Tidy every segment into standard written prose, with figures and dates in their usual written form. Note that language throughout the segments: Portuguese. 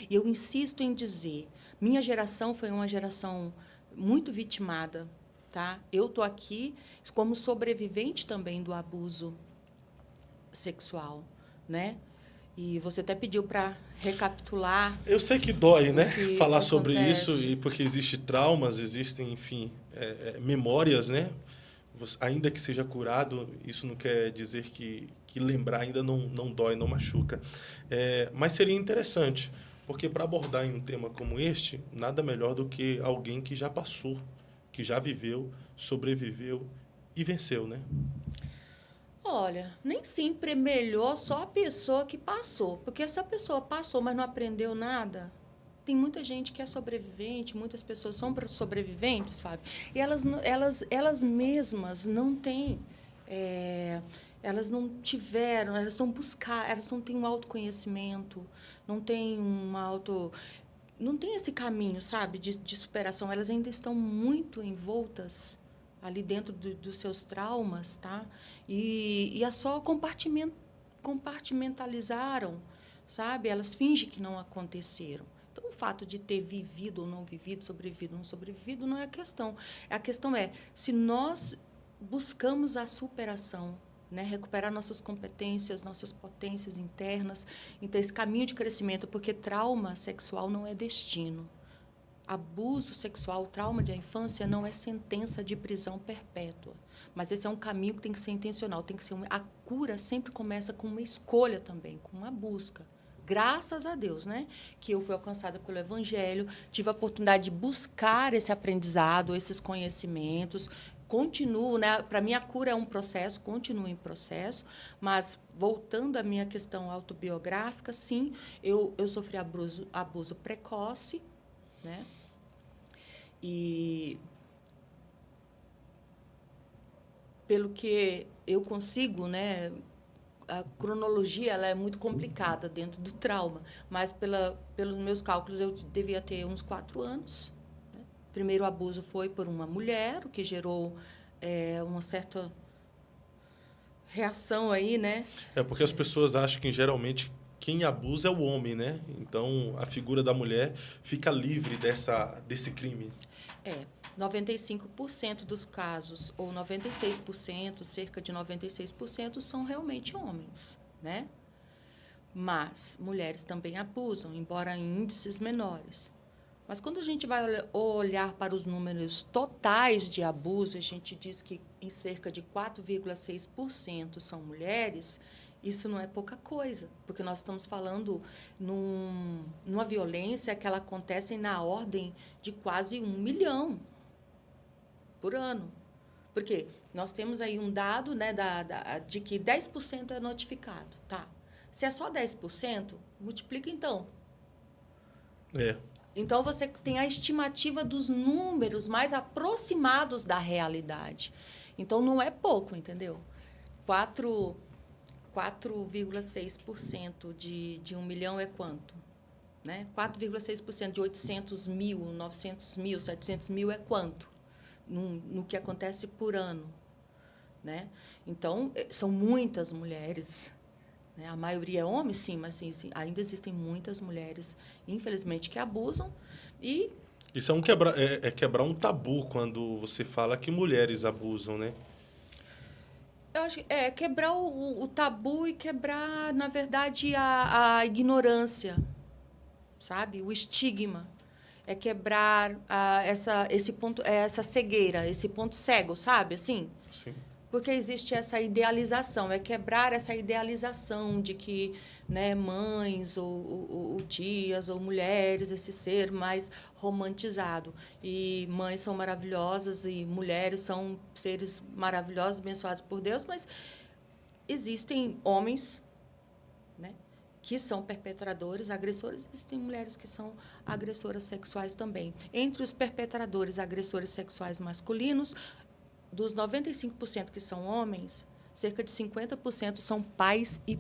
E eu insisto em dizer, minha geração foi uma geração muito vitimada, tá? Eu estou aqui como sobrevivente também do abuso sexual, né? E você até pediu para recapitular Eu sei que dói, o né? que Falar sobre isso, acontece. e porque existem traumas, existem, enfim, memórias, né? Ainda que seja curado, isso não quer dizer que lembrar ainda não dói, não machuca. Mas seria interessante, porque para abordar em um tema como este, nada melhor do que alguém que já passou, que já viveu, sobreviveu e venceu, né? Olha, nem sempre é melhor só a pessoa que passou, porque se a pessoa passou, mas não aprendeu nada, tem muita gente que é sobrevivente, muitas pessoas são sobreviventes, Fábio, e elas mesmas não têm, elas não tiveram, elas não buscar, elas não têm um autoconhecimento, não têm não tem esse caminho, sabe, de superação, elas ainda estão muito envoltas ali dentro dos seus traumas, tá? E é só compartimentalizaram, sabe? Elas fingem que não aconteceram. Então, o fato de ter vivido ou não vivido, sobrevivido ou não sobrevivido, não é a questão. A questão é se nós buscamos a superação, né? Recuperar nossas competências, nossas potências internas. Então, esse caminho de crescimento, porque trauma sexual não é destino. Abuso sexual, trauma da infância não é sentença de prisão perpétua, mas esse é um caminho que tem que ser intencional, tem que ser a cura sempre começa com uma escolha também, com uma busca. Graças a Deus, né, que eu fui alcançada pelo Evangelho, tive a oportunidade de buscar esse aprendizado, esses conhecimentos, continuo, né, para mim a cura é um processo, continuo em processo, mas voltando à minha questão autobiográfica, sim, eu sofri abuso precoce, né? E pelo que eu consigo, né, a cronologia ela é muito complicada dentro do trauma, mas pelos meus cálculos eu devia ter uns 4 anos. Né? O primeiro abuso foi por uma mulher, o que gerou uma certa reação aí, né? É porque as pessoas acham que geralmente quem abusa é o homem, né? Então a figura da mulher fica livre desse crime. 95% dos casos, ou 96%, cerca de 96%, são realmente homens, né? Mas mulheres também abusam, embora em índices menores. Mas quando a gente vai olhar para os números totais de abuso, a gente diz que em cerca de 4,6% são mulheres, isso não é pouca coisa, porque nós estamos falando numa violência que ela acontece na ordem de quase 1 milhão por ano. Porque nós temos aí um dado, né, de que 10% é notificado. Tá. Se é só 10%, multiplica então. É. Então, você tem a estimativa dos números mais aproximados da realidade. Então, não é pouco, entendeu? 4,6% de 1 milhão é quanto? Né? 4,6% de 800 mil, 900 mil, 700 mil é quanto? No que acontece por ano. Né? Então, são muitas mulheres. Né? A maioria é homem, sim, mas sim, ainda existem muitas mulheres, infelizmente, que abusam. E Isso é quebrar um tabu quando você fala que mulheres abusam, né? eu acho que é quebrar o tabu e quebrar, na verdade, a ignorância, sabe? O estigma. É quebrar esse ponto, essa cegueira, esse ponto cego, sabe? Assim, Sim. porque existe essa idealização, é quebrar essa idealização de que, né, mães ou tias ou mulheres, esse ser mais romantizado. E mães são maravilhosas e mulheres são seres maravilhosos, abençoados por Deus, mas existem homens, né, que são perpetradores, agressores, existem mulheres que são agressoras sexuais também. Entre os perpetradores, agressores sexuais masculinos, dos 95% que são homens, cerca de 50% são pais e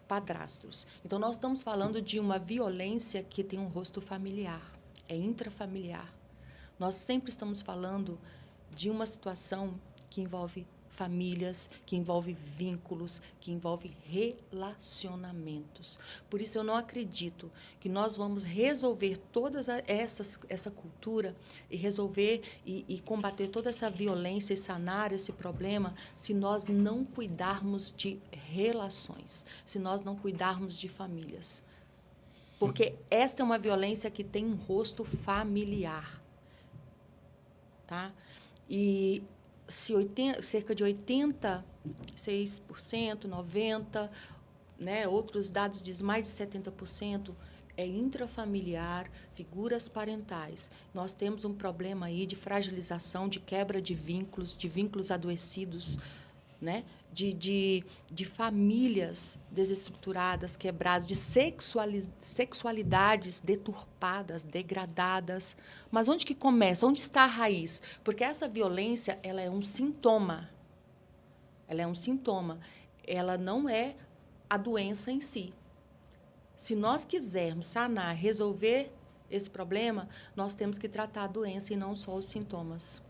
padrastos. Então, nós estamos falando de uma violência que tem um rosto familiar, é intrafamiliar. Nós sempre estamos falando de uma situação que envolve famílias, que envolve vínculos, que envolve relacionamentos. Por isso, eu não acredito que nós vamos resolver essa cultura e resolver e combater toda essa violência e sanar esse problema se nós não cuidarmos de relações, se nós não cuidarmos de famílias. Porque esta é uma violência que tem um rosto familiar. Tá? E cerca de 86%, 90%, né, outros dados dizem mais de 70%, é intrafamiliar, figuras parentais. Nós temos um problema aí de fragilização, de quebra de vínculos adoecidos, né? De famílias desestruturadas, quebradas, de sexualidades deturpadas, degradadas. Mas onde que começa? Onde está a raiz? Porque essa violência, ela é um sintoma. Ela é um sintoma. Ela não é a doença em si. Se nós quisermos sanar, resolver esse problema, nós temos que tratar a doença e não só os sintomas.